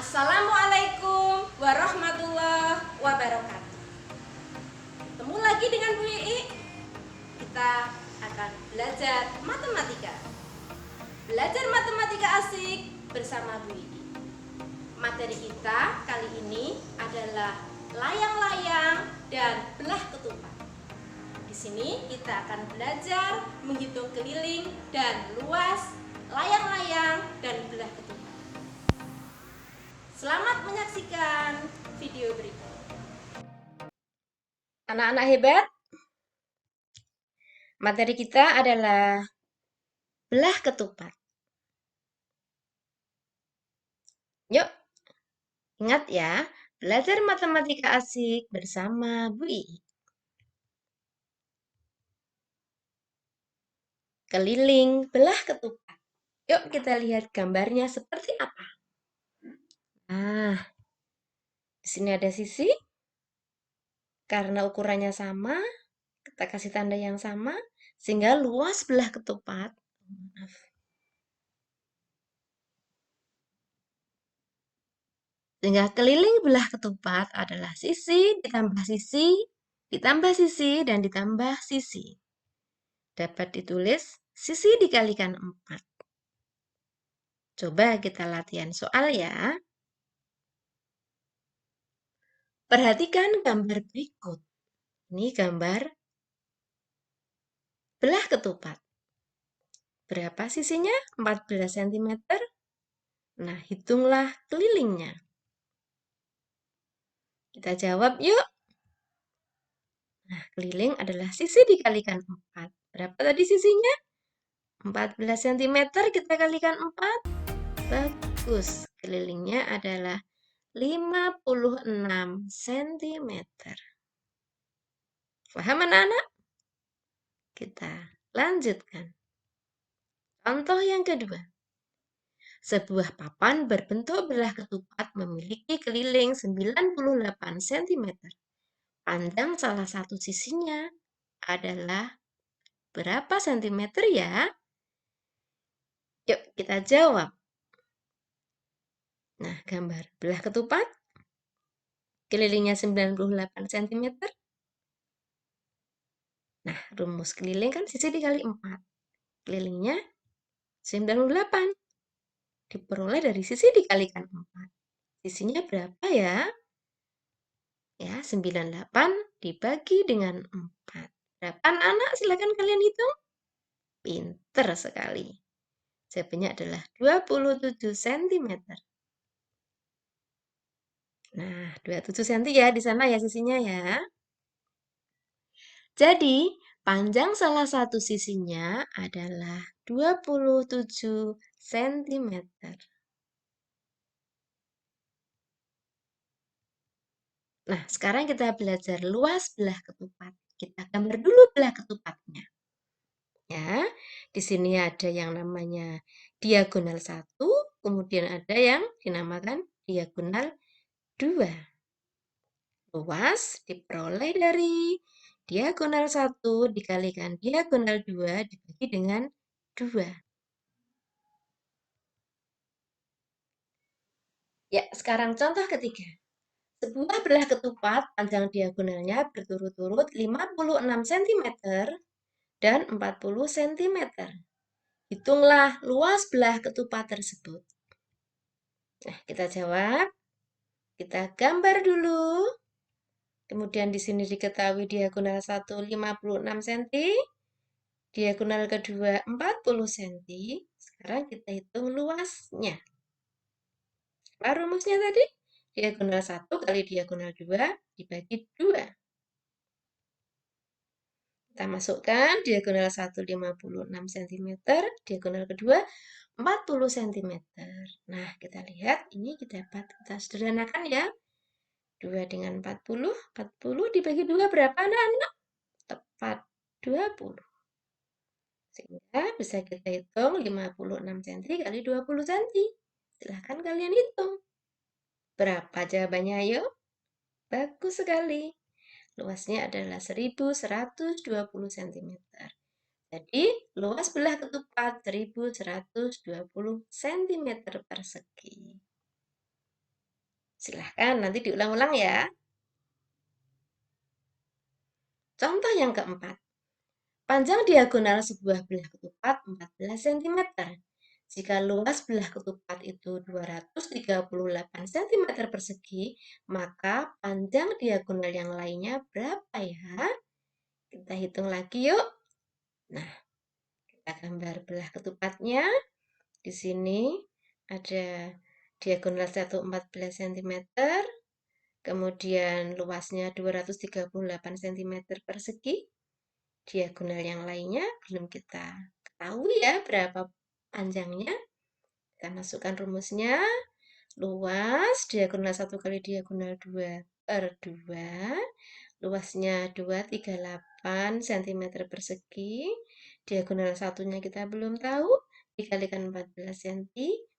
Assalamualaikum warahmatullahi wabarakatuh. Ketemu lagi dengan Bu Ii. Kita akan belajar matematika. Belajar matematika asik bersama Bu Ii. Materi kita kali ini adalah layang-layang dan belah ketupat. Di sini kita akan belajar menghitung keliling dan luas layang-layang dan belah ketupat. Selamat menyaksikan video berikut. Anak-anak hebat, materi kita adalah belah ketupat. Yuk, ingat ya, belajar matematika asik bersama Bu Ii. Keliling belah ketupat. Yuk kita lihat gambarnya seperti apa. Nah, di sini ada sisi. Karena ukurannya sama, kita kasih tanda yang sama, sehingga luas belah ketupat. Sehingga keliling belah ketupat adalah sisi, ditambah sisi, ditambah sisi, dan ditambah sisi. Dapat ditulis sisi dikalikan 4. Coba kita latihan soal ya. Perhatikan gambar berikut. Ini gambar belah ketupat. Berapa sisinya? 14 cm. Nah, hitunglah kelilingnya. Kita jawab yuk. Nah, keliling adalah sisi dikalikan 4. Berapa tadi sisinya? 14 cm kita kalikan 4. Bagus. Kelilingnya adalah 56 cm. Paham anak-anak? Kita lanjutkan. Contoh yang kedua. Sebuah papan berbentuk belah ketupat memiliki keliling 98 cm. Panjang salah satu sisinya adalah berapa sentimeter ya? Yuk kita jawab. Nah, gambar belah ketupat. Kelilingnya 98 cm. Nah, rumus keliling kan sisi dikali 4. Kelilingnya 98. Diperoleh dari sisi dikalikan 4. Sisinya berapa ya? Ya, 98 dibagi dengan 4. Berapa anak-anak? Silakan kalian hitung. Pinter sekali. Jawabannya adalah 27 cm. Nah, 27 cm ya di sana ya sisinya ya. Jadi, panjang salah satu sisinya adalah 27 cm. Nah, sekarang kita belajar luas belah ketupat. Kita gambar dulu belah ketupatnya. Ya, di sini ada yang namanya diagonal 1, kemudian ada yang dinamakan diagonal 2. Luas diperoleh dari diagonal 1 dikalikan diagonal 2 dibagi dengan 2. Ya, sekarang contoh ketiga. Sebuah belah ketupat panjang diagonalnya berturut-turut 56 cm dan 40 cm. Hitunglah luas belah ketupat tersebut. Nah, kita jawab. Kita gambar dulu. Kemudian di sini diketahui diagonal 1 56 cm. Diagonal kedua 40 cm. Sekarang kita hitung luasnya. Apa rumusnya tadi? Diagonal 1 kali diagonal 2 dibagi 2. Kita masukkan diagonal 1 56 cm, diagonal kedua 40 cm. Nah, kita lihat ini dapat kita sederhanakan ya. 2 dengan 40, 40 dibagi 2 berapa anak-anak? Tepat 20. Sehingga bisa kita hitung 56 cm kali 20 cm. Silahkan kalian hitung. Berapa jawabannya ayo? Bagus sekali. Luasnya adalah 1120 cm. Jadi, luas belah ketupat 1120 cm persegi. Silahkan nanti diulang-ulang ya. Contoh yang keempat. Panjang diagonal sebuah belah ketupat 14 cm. Jika luas belah ketupat itu 238 cm persegi, maka panjang diagonal yang lainnya berapa ya? Kita hitung lagi yuk. Nah, kita gambar belah ketupatnya. Di sini ada diagonal 14 cm, kemudian luasnya 238 cm persegi. Diagonal yang lainnya belum kita ketahui ya berapa panjangnya. Kita masukkan rumusnya. Luas diagonal 1 kali diagonal 2 per 2. Luasnya 238 cm persegi. Diagonal satunya kita belum tahu. Dikalikan 14 cm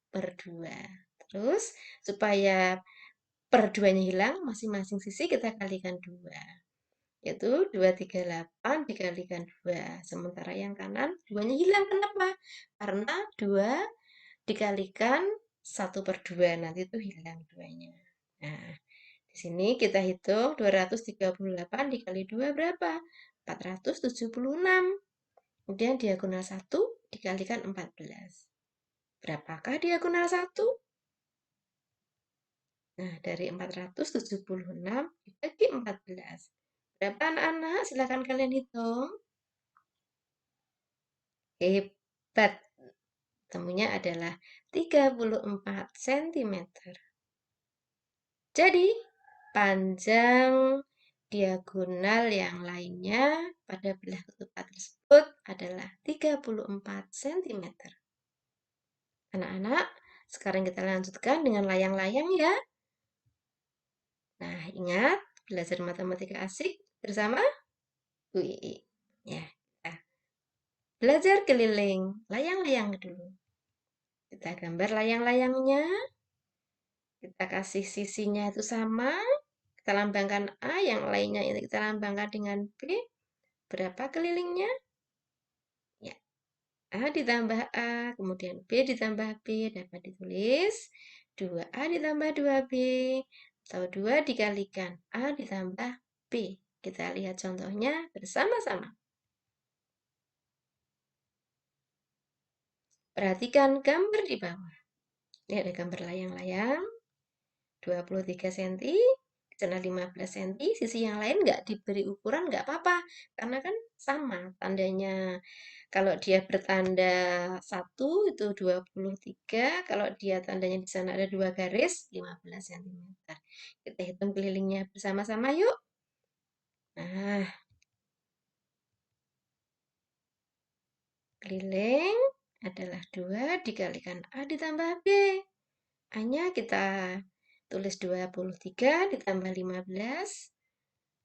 per 2. Terus supaya per 2-nya hilang, masing-masing sisi kita kalikan 2. Yaitu 238 dikalikan 2. Sementara yang kanan 2-nya hilang. Kenapa? Karena 2 dikalikan 1 per 2. Nanti itu hilang 2-nya. Nah, di sini kita hitung 238 dikali 2 berapa? 476. Kemudian diagonal 1 dikalikan 14. Berapakah diagonal 1? Nah, dari 476 dibagi 14. Berapa anak-anak? Silakan kalian hitung. Hebat. Temunya adalah 34 cm. Jadi, panjang diagonal yang lainnya pada belah ketupat tersebut adalah 34 cm. Anak-anak, sekarang kita lanjutkan dengan layang-layang ya. Nah, ingat, belajar matematika asik bersama Bu Ii. Ya, kita belajar keliling layang-layang dulu. Kita gambar layang-layangnya. Kita kasih sisinya itu sama. Kita lambangkan A, yang lainnya ini kita lambangkan dengan B. Berapa kelilingnya? Ya, A ditambah A, kemudian B ditambah B, dapat ditulis 2A ditambah 2B, atau 2 dikalikan A ditambah B. Kita lihat contohnya bersama-sama. Perhatikan gambar di bawah. Ini ada gambar layang-layang, 23 cm, di sana 15 cm, sisi yang lain nggak diberi ukuran nggak apa-apa, karena kan sama tandanya. Kalau dia bertanda 1 itu 23, kalau dia tandanya di sana ada 2 garis, 15 cm. Kita hitung kelilingnya bersama-sama yuk. Nah, keliling adalah 2 dikalikan A ditambah B. A-nya kita tulis 23 ditambah 15,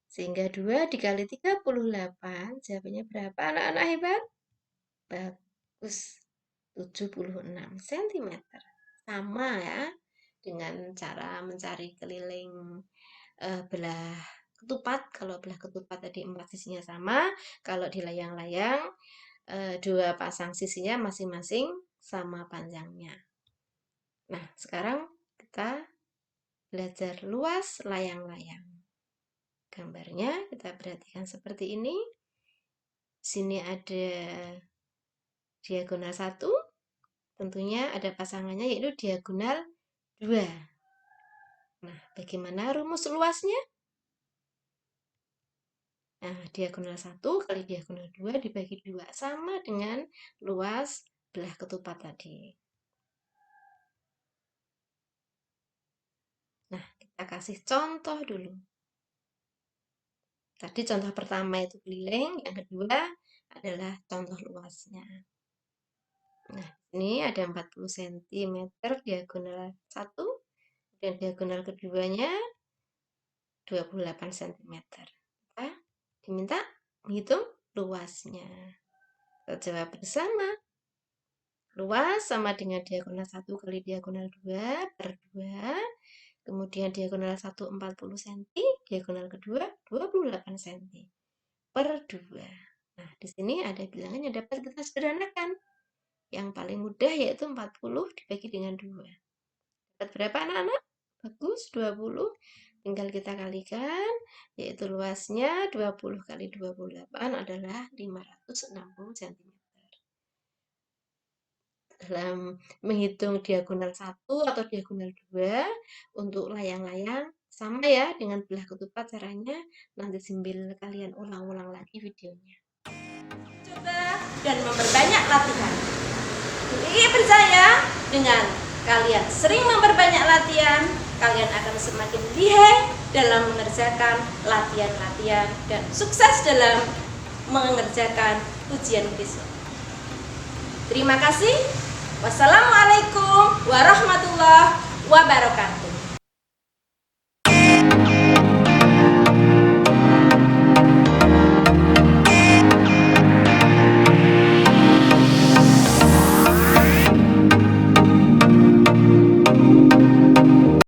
sehingga 2 dikali 38, jawabannya berapa anak-anak hebat? Bagus, 76 cm. Sama ya, dengan cara mencari keliling belah ketupat. Kalau belah ketupat tadi 4 sisinya sama, kalau di layang-layang 2 pasang sisinya masing-masing sama panjangnya. Nah, sekarang kita belajar luas layang-layang. Gambarnya kita perhatikan seperti ini. Sini ada diagonal 1, tentunya ada pasangannya yaitu diagonal 2. Nah, bagaimana rumus luasnya? Nah, diagonal 1 kali diagonal 2 dibagi 2 sama dengan luas belah ketupat tadi. Nah, kita kasih contoh dulu. Tadi contoh pertama itu keliling, yang kedua adalah contoh luasnya. Nah, ini ada 40 cm diagonal 1, dan diagonal keduanya 28 cm. Kita diminta menghitung luasnya. Kita jawab bersama. Luas sama dengan diagonal 1 kali diagonal 2 per 2. Kemudian diagonal 1 40 cm, diagonal kedua 28 cm per 2. Nah, di sini ada bilangan yang dapat kita sederhanakan. Yang paling mudah yaitu 40 dibagi dengan 2. Dapat berapa anak-anak? Bagus, 20. Tinggal kita kalikan, yaitu luasnya 20 kali 28 adalah 560 cm. Dalam menghitung diagonal 1 atau diagonal 2 untuk layang-layang sama ya dengan belah ketupat caranya, nanti sambil kalian ulang-ulang lagi videonya. Coba dan memperbanyak latihan. Ini percaya dengan kalian sering memperbanyak latihan, kalian akan semakin lihai dalam mengerjakan latihan-latihan dan sukses dalam mengerjakan ujian besok. Terima kasih. Wassalamualaikum warahmatullahi wabarakatuh.